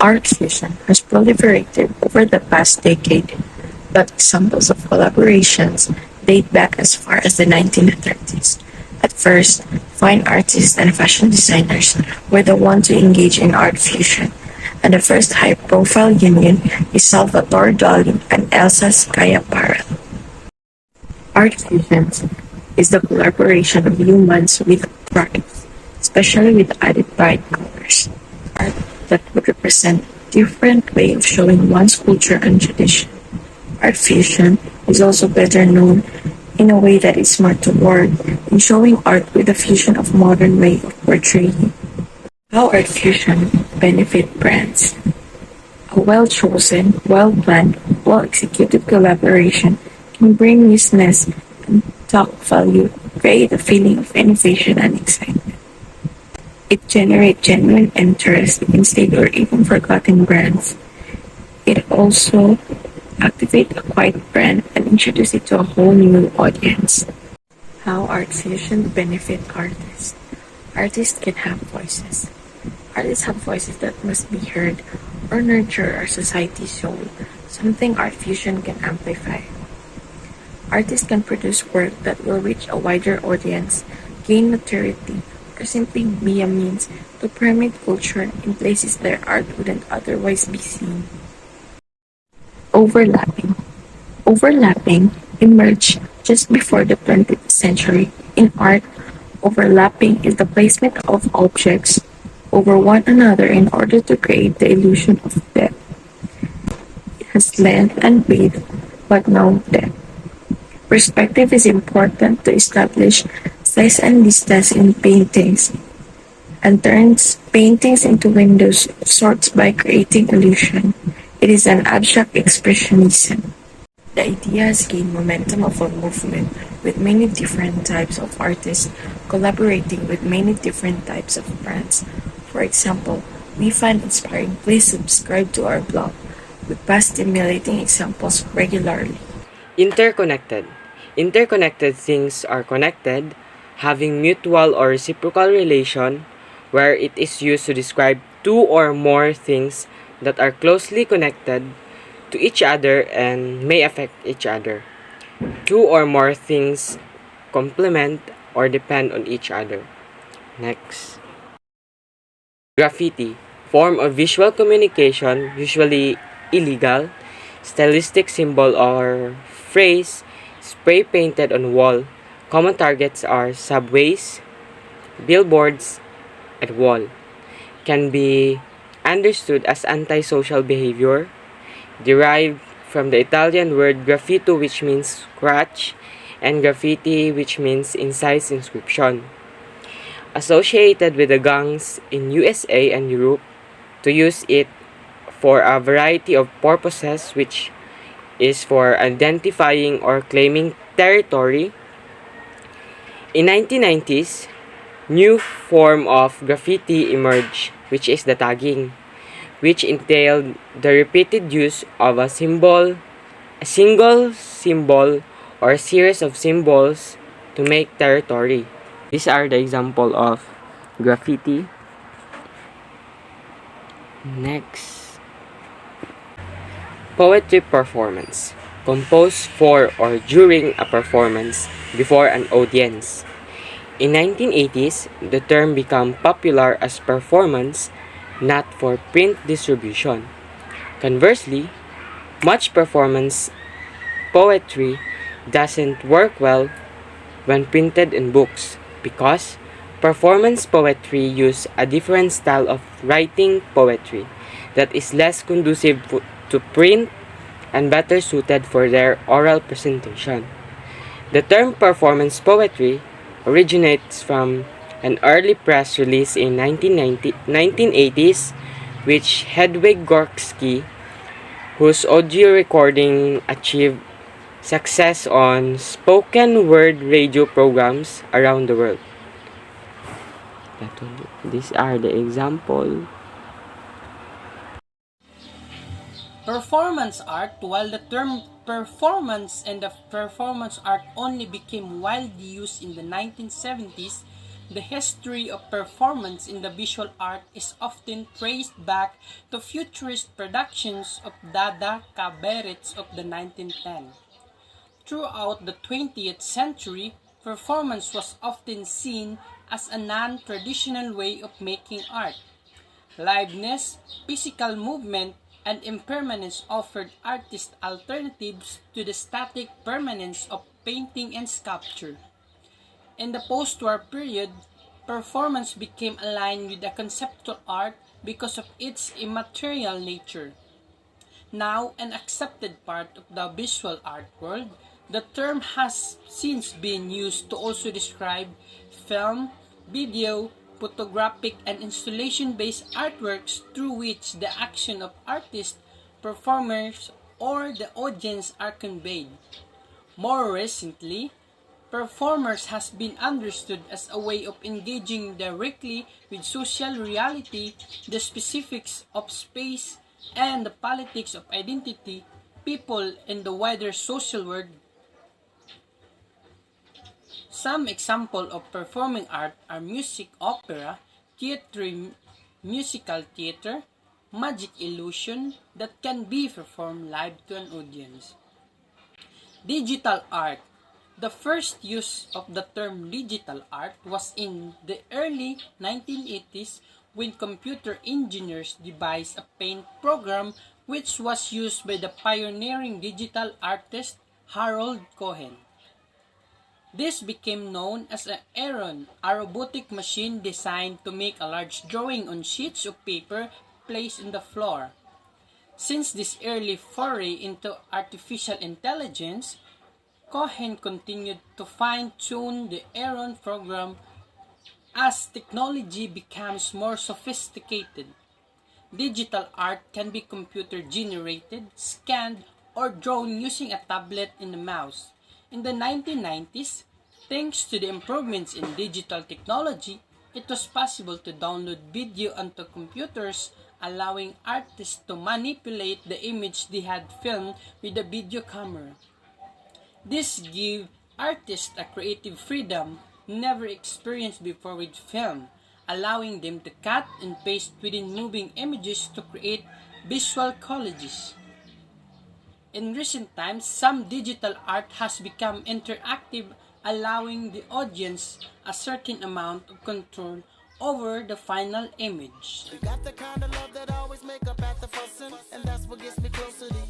Art fusion has proliferated over the past decade, but examples of collaborations date back as far as the 1930s. At first, fine artists and fashion designers were the ones to engage in art fusion, and the first high-profile union is Salvatore Dali and Elsa Schiaparelli. Art fusion is the collaboration of humans with products, especially with added bright colors. Art that would represent a different way of showing one's culture and tradition. Art fusion is also better known in a way that is more toward in showing art with a fusion of modern way of portraying. How art fusion benefit brands? A well-chosen, well-planned, well-executed collaboration can bring business and talk value, create a feeling of innovation and excitement. It generates genuine interest in stable or even forgotten brands. It also activates a quiet brand and introduce it to a whole new audience. How art fusion benefit artists? Artists can have voices. Artists have voices that must be heard or nurture our society's soul, something art fusion can amplify. Artists can produce work that will reach a wider audience, gain notoriety, or simply be a means to permeate culture in places their art wouldn't otherwise be seen. Overlapping. Overlapping emerged just before the 20th century. In art, overlapping is the placement of objects over one another in order to create the illusion of depth. It has length and width, but no depth. Perspective is important to establish size and distance in paintings and turns paintings into windows of sorts by creating illusion. It is an abstract expressionism. The idea has gained momentum of a movement with many different types of artists collaborating with many different types of brands. For example, we find inspiring. Please subscribe to our blog. We pass stimulating examples regularly. Interconnected. Interconnected things are connected, having mutual or reciprocal relation, where it is used to describe two or more things that are closely connected to each other and may affect each other. Two or more things complement or depend on each other. Next. Graffiti, form of visual communication, usually illegal, stylistic symbol or phrase, spray painted on wall. Common targets are subways, billboards, and wall. Can be understood as antisocial behavior, derived from the Italian word graffito, which means scratch, and graffiti, which means incise inscription. Associated with the gangs in USA and Europe to use it for a variety of purposes, which is for identifying or claiming territory. In 1990s, new form of graffiti emerged, which is the tagging, which entailed the repeated use of a single symbol or series of symbols to make territory. These are the example of graffiti. Next. Poetry performance. Composed for or during a performance before an audience. In 1980s, the term became popular as performance, not for print distribution. Conversely, much performance poetry doesn't work well when printed in books because performance poetry use a different style of writing poetry that is less conducive to print and better suited for their oral presentation. The term performance poetry originates from an early press release in 1980s, which Hedwig Gorksky, whose audio recording achieved success on spoken word radio programs around the world. These are the example. Performance art. While the term performance and the performance art only became widely used in the 1970s, The history of performance in the visual art is often traced back to futurist productions of Dada cabarets of the 1910s. Throughout the 20th century, performance was often seen as a non-traditional way of making art. Liveness, physical movement, and impermanence offered artists alternatives to the static permanence of painting and sculpture. In the post-war period, performance became aligned with the conceptual art because of its immaterial nature. Now an accepted part of the visual art world, the term has since been used to also describe film, video, photographic, and installation-based artworks through which the action of artists, performers, or the audience are conveyed. More recently, performers has been understood as a way of engaging directly with social reality, the specifics of space, and the politics of identity, people, and the wider social world. Some examples of performing art are music opera, theatre, musical theater, magic illusion that can be performed live to an audience. Digital art. The first use of the term digital art was in the early 1980s when computer engineers devised a paint program which was used by the pioneering digital artist Harold Cohen. This became known as an Aeron, a robotic machine designed to make a large drawing on sheets of paper placed on the floor. Since this early foray into artificial intelligence, Cohen continued to fine-tune the Aeron program as technology becomes more sophisticated. Digital art can be computer-generated, scanned, or drawn using a tablet and a mouse. In the 1990s, thanks to the improvements in digital technology, it was possible to download video onto computers, allowing artists to manipulate the image they had filmed with a video camera. This gave artists a creative freedom never experienced before with film, allowing them to cut and paste within moving images to create visual collages. In recent times, some digital art has become interactive, allowing the audience a certain amount of control over the final image. You got the kind of love that always make up at the fussing, and that's what gets me closer to